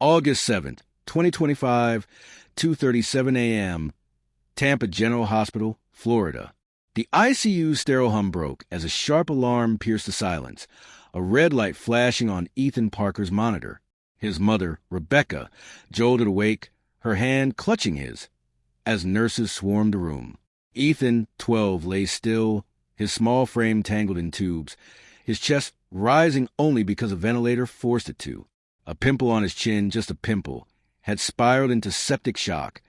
August 7th, 2025, 2:37 a.m., Tampa General Hospital, Florida. The ICU's sterile hum broke as a sharp alarm pierced the silence, a red light flashing on Ethan Parker's monitor. His mother, Rebecca, jolted awake, her hand clutching his, as nurses swarmed the room. Ethan, 12, lay still, his small frame tangled in tubes, his chest rising only because a ventilator forced it to. A pimple on his chin, just a pimple, had spiraled into septic shock,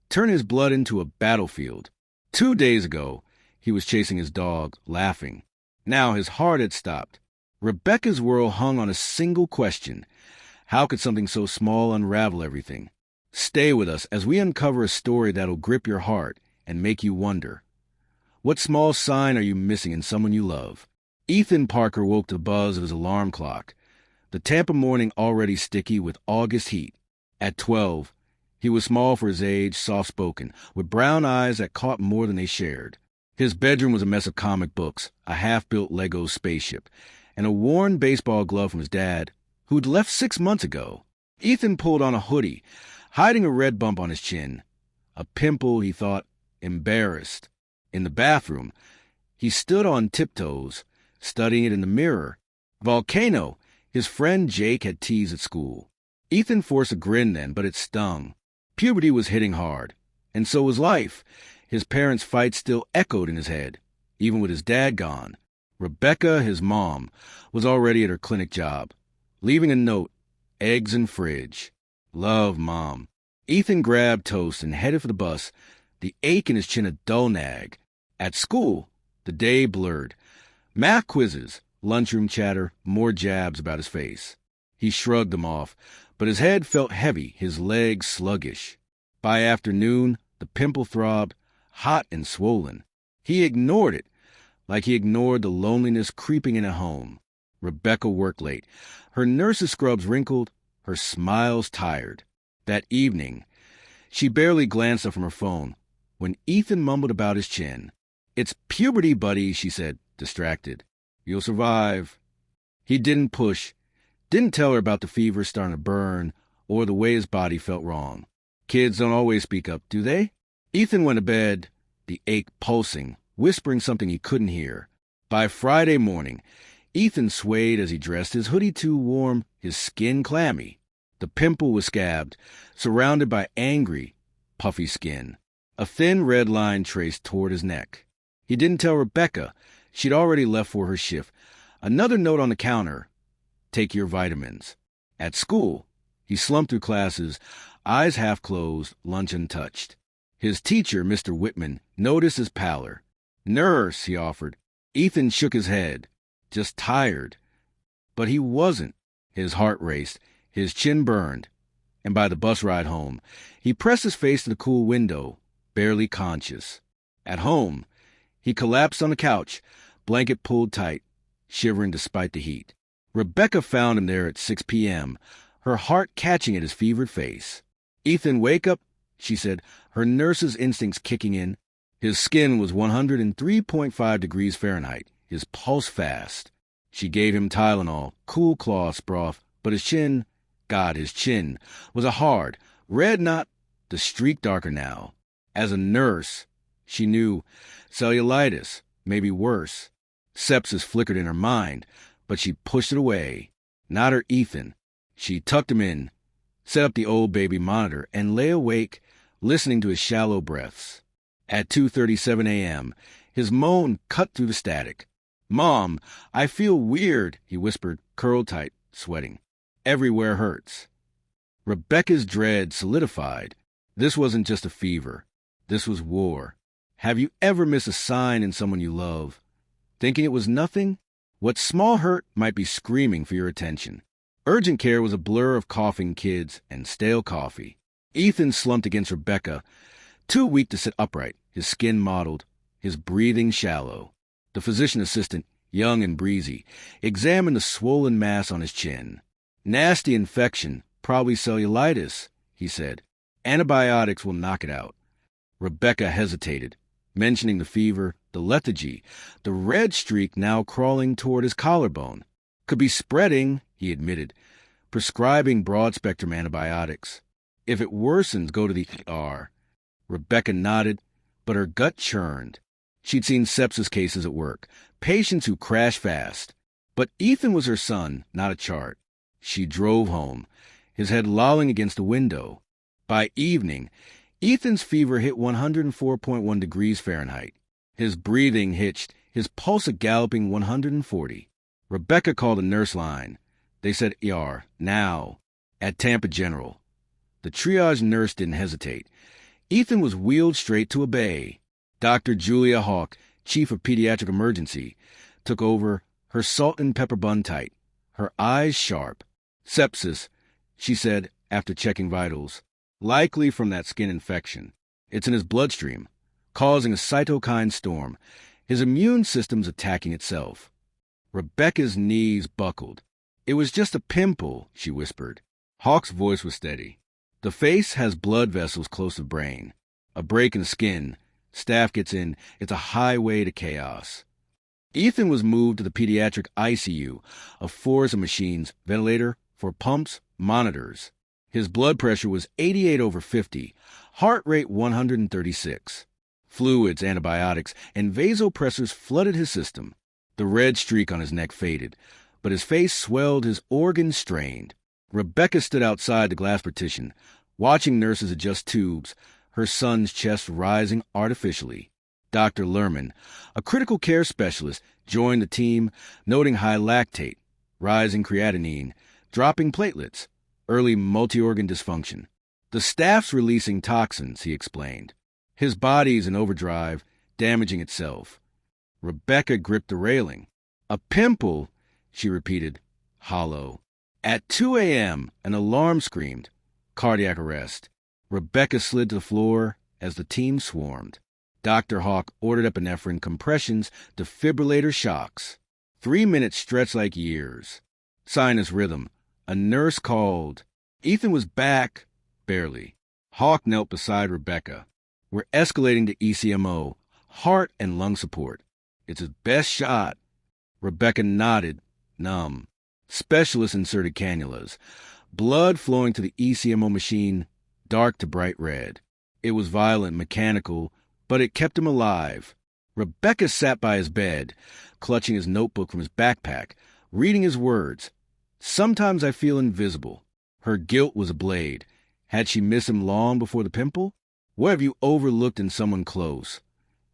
turned his blood into a battlefield. 2 days ago, he was chasing his dog, laughing. Now his heart had stopped. Rebecca's world hung on a single question. How could something so small unravel everything? Stay with us as we uncover a story that'll grip your heart and make you wonder. What small sign are you missing in someone you love? Ethan Parker woke to the buzz of his alarm clock. The Tampa morning already sticky with August heat. At 12, he was small for his age, soft-spoken, with brown eyes that caught more than they shared. His bedroom was a mess of comic books, a half-built Lego spaceship, and a worn baseball glove from his dad, who'd left 6 months ago. Ethan pulled on a hoodie, hiding a red bump on his chin. A pimple, he thought, embarrassed. In the bathroom, he stood on tiptoes, studying it in the mirror. Volcano, his friend Jake had teased at school. Ethan forced a grin then, but it stung. Puberty was hitting hard, and so was life. His parents' fight still echoed in his head, even with his dad gone. Rebecca, his mom, was already at her clinic job, leaving a note, eggs in fridge. Love, Mom. Ethan grabbed toast and headed for the bus, the ache in his chin a dull nag. At school, the day blurred. Math quizzes, lunchroom chatter, more jabs about his face. He shrugged them off, but his head felt heavy, his legs sluggish. By afternoon, the pimple throbbed, hot and swollen. He ignored it, like he ignored the loneliness creeping in at home. Rebecca worked late. Her nurse's scrubs wrinkled, her smiles tired. That evening, she barely glanced up from her phone when Ethan mumbled about his chin. "It's puberty, buddy," she said, distracted. "You'll survive." He didn't push, didn't tell her about the fever starting to burn or the way his body felt wrong. Kids don't always speak up, do they? Ethan went to bed, the ache pulsing, whispering something he couldn't hear. By Friday morning, Ethan swayed as he dressed, his hoodie too warm, his skin clammy. The pimple was scabbed, surrounded by angry, puffy skin. A thin red line traced toward his neck. He didn't tell Rebecca. She'd already left for her shift. Another note on the counter. Take your vitamins. At school, he slumped through classes, eyes half closed, lunch untouched. His teacher, Mr. Whitman, noticed his pallor. "Nurse," he offered. Ethan shook his head. Just tired. But he wasn't. His heart raced. His chin burned. And by the bus ride home, he pressed his face to the cool window, barely conscious. At home, he collapsed on the couch, blanket pulled tight, shivering despite the heat. Rebecca found him there at 6 p.m., her heart catching at his fevered face. "Ethan, wake up," she said, her nurse's instincts kicking in. His skin was 103.5 degrees Fahrenheit, his pulse fast. She gave him Tylenol, cool cloths broth, but his chin, his chin, was a hard, red knot, the streak darker now. As a nurse, she knew cellulitis, maybe worse. Sepsis flickered in her mind, but she pushed it away. Not her Ethan. She tucked him in, set up the old baby monitor, and lay awake, listening to his shallow breaths. At 2:37 a.m., his moan cut through the static. "Mom, I feel weird," he whispered, curled tight, sweating. "Everywhere hurts." Rebecca's dread solidified. This wasn't just a fever. This was war. Have you ever missed a sign in someone you love, thinking it was nothing? What small hurt might be screaming for your attention. Urgent care was a blur of coughing kids and stale coffee. Ethan slumped against Rebecca, too weak to sit upright, his skin mottled, his breathing shallow. The physician assistant, young and breezy, examined the swollen mass on his chin. "Nasty infection, probably cellulitis," he said. "Antibiotics will knock it out." Rebecca hesitated, mentioning the fever, the lethargy, the red streak now crawling toward his collarbone. "Could be spreading," he admitted, prescribing broad-spectrum antibiotics. If it worsens, go to the ER. Rebecca nodded, but her gut churned. She'd seen sepsis cases at work, patients who crash fast. But Ethan was her son, not a chart. She drove home, his head lolling against the window. By evening, Ethan's fever hit 104.1 degrees Fahrenheit. His breathing hitched, his pulse a galloping 140. Rebecca called a nurse line. They said ER, now, at Tampa General. The triage nurse didn't hesitate. Ethan was wheeled straight to a bay. Dr. Julia Hawk, chief of pediatric emergency, took over, her salt and pepper bun tight, her eyes sharp. Sepsis, she said after checking vitals. Likely from that skin infection. It's in his bloodstream, causing a cytokine storm. His immune system's attacking itself. Rebecca's knees buckled. It was just a pimple, she whispered. Hawk's voice was steady. The face has blood vessels close to the brain. A break in the skin. Staff gets in. It's a highway to chaos. Ethan was moved to the pediatric ICU, a forest of machines, ventilator, for pumps, monitors. His blood pressure was 88/50, heart rate 136. Fluids, antibiotics, and vasopressors flooded his system. The red streak on his neck faded, but his face swelled, his organs strained. Rebecca stood outside the glass partition, watching nurses adjust tubes, her son's chest rising artificially. Dr. Lerman, a critical care specialist, joined the team, noting high lactate, rising creatinine, dropping platelets, early multi-organ dysfunction. The staff's releasing toxins, he explained. His body's in overdrive, damaging itself. Rebecca gripped the railing. A pimple, she repeated, hollow. At 2 a.m., an alarm screamed. Cardiac arrest. Rebecca slid to the floor as the team swarmed. Dr. Hawk ordered epinephrine compressions, defibrillator shocks. 3 minutes stretched like years. Sinus rhythm. A nurse called. Ethan was back, barely. Hawk knelt beside Rebecca. We're escalating to ECMO, heart and lung support. It's his best shot. Rebecca nodded, numb. Specialists inserted cannulas. Blood flowing to the ECMO machine, dark to bright red. It was violent, mechanical, but it kept him alive. Rebecca sat by his bed, clutching his notebook from his backpack, reading his words. Sometimes I feel invisible. Her guilt was a blade. Had she missed him long before the pimple? What have you overlooked in someone close?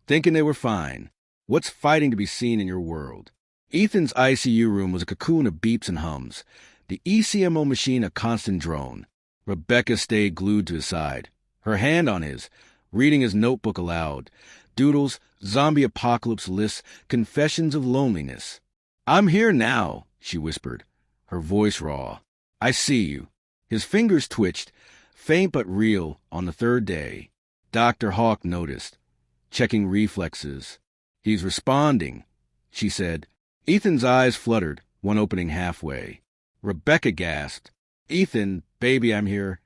Thinking they were fine. What's fighting to be seen in your world? Ethan's ICU room was a cocoon of beeps and hums. The ECMO machine a constant drone. Rebecca stayed glued to his side, her hand on his, reading his notebook aloud. Doodles, zombie apocalypse lists, confessions of loneliness. I'm here now, she whispered, her voice raw. I see you. His fingers twitched, faint but real, on the third day. Dr. Hawk noticed, checking reflexes. He's responding, she said. Ethan's eyes fluttered, one opening halfway. Rebecca gasped. Ethan, baby, I'm here.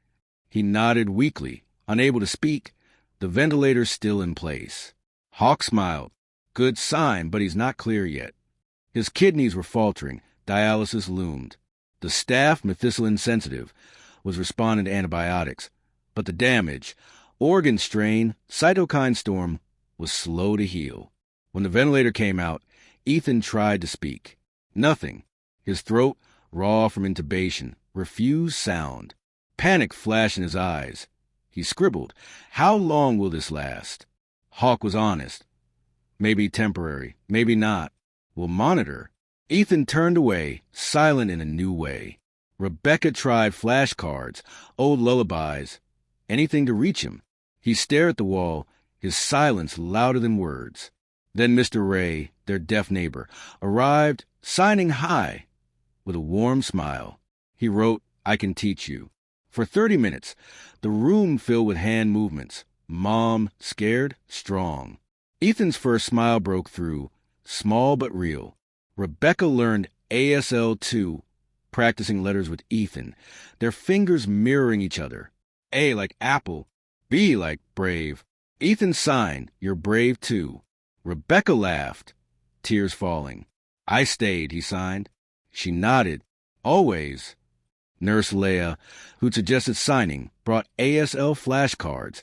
He nodded weakly, unable to speak, the ventilator still in place. Hawk smiled. Good sign, but he's not clear yet. His kidneys were faltering. Dialysis loomed. The staff, methicillin sensitive, was responding to antibiotics. But the damage, organ strain, cytokine storm, was slow to heal. When the ventilator came out, Ethan tried to speak. Nothing. His throat, raw from intubation, refused sound. Panic flashed in his eyes. He scribbled, how long will this last? Hawk was honest. Maybe temporary, maybe not. We'll monitor. Ethan turned away, silent in a new way. Rebecca tried flashcards, old lullabies, anything to reach him. He stared at the wall, his silence louder than words. Then Mr. Ray, their deaf neighbor, arrived, signing high, with a warm smile. He wrote, I can teach you. For 30 minutes, the room filled with hand movements. Mom, scared, strong. Ethan's first smile broke through, small but real. Rebecca learned ASL2, practicing letters with Ethan, their fingers mirroring each other. A like apple, B like brave. Ethan signed, you're brave too. Rebecca laughed, tears falling. I stayed, he signed. She nodded. Always. Nurse Leah, who'd suggested signing, brought ASL flashcards.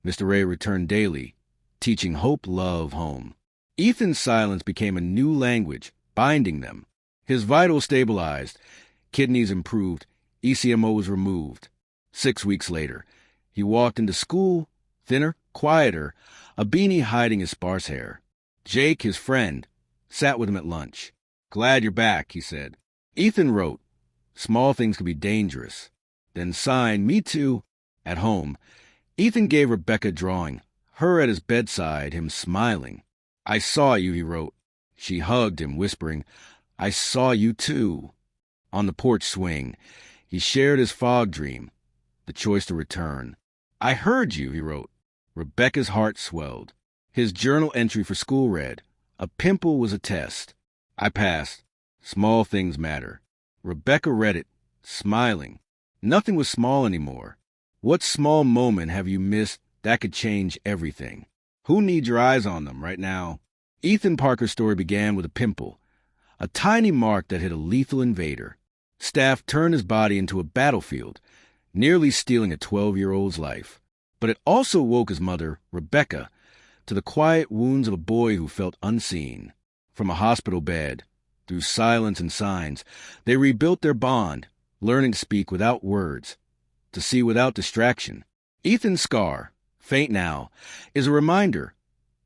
Mr. Ray returned daily, teaching hope, love, home. Ethan's silence became a new language, binding them. His vitals stabilized, kidneys improved, ECMOs removed. 6 weeks later, he walked into school, thinner, quieter, a beanie hiding his sparse hair. Jake, his friend, sat with him at lunch. "Glad you're back," he said. Ethan wrote, "Small things can be dangerous." Then signed, "Me too." At home, Ethan gave Rebecca a drawing, her at his bedside, him smiling. "I saw you," he wrote. She hugged him, whispering, "I saw you too." On the porch swing, he shared his fog dream, the choice to return. "I heard you," he wrote. Rebecca's heart swelled. His journal entry for school read, "A pimple was a test. I passed. Small things matter." Rebecca read it, smiling. Nothing was small anymore. What small moment have you missed that could change everything? Who needs your eyes on them right now? Ethan Parker's story began with a pimple, a tiny mark that hit a lethal invader. Staph turned his body into a battlefield, nearly stealing a 12-year-old's life. But it also woke his mother, Rebecca, to the quiet wounds of a boy who felt unseen. From a hospital bed, through silence and signs, they rebuilt their bond, learning to speak without words, to see without distraction. Ethan's scar, faint now, is a reminder.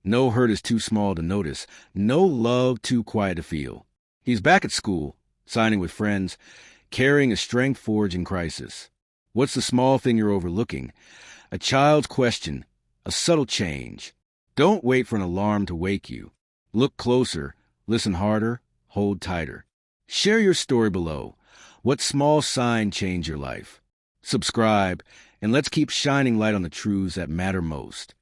No hurt is too small to notice, no love too quiet to feel. He's back at school, signing with friends, carrying a strength forged in crisis. What's the small thing you're overlooking? A child's question, a subtle change. Don't wait for an alarm to wake you. Look closer, listen harder, hold tighter. Share your story below. What small sign changed your life? Subscribe, and let's keep shining light on the truths that matter most.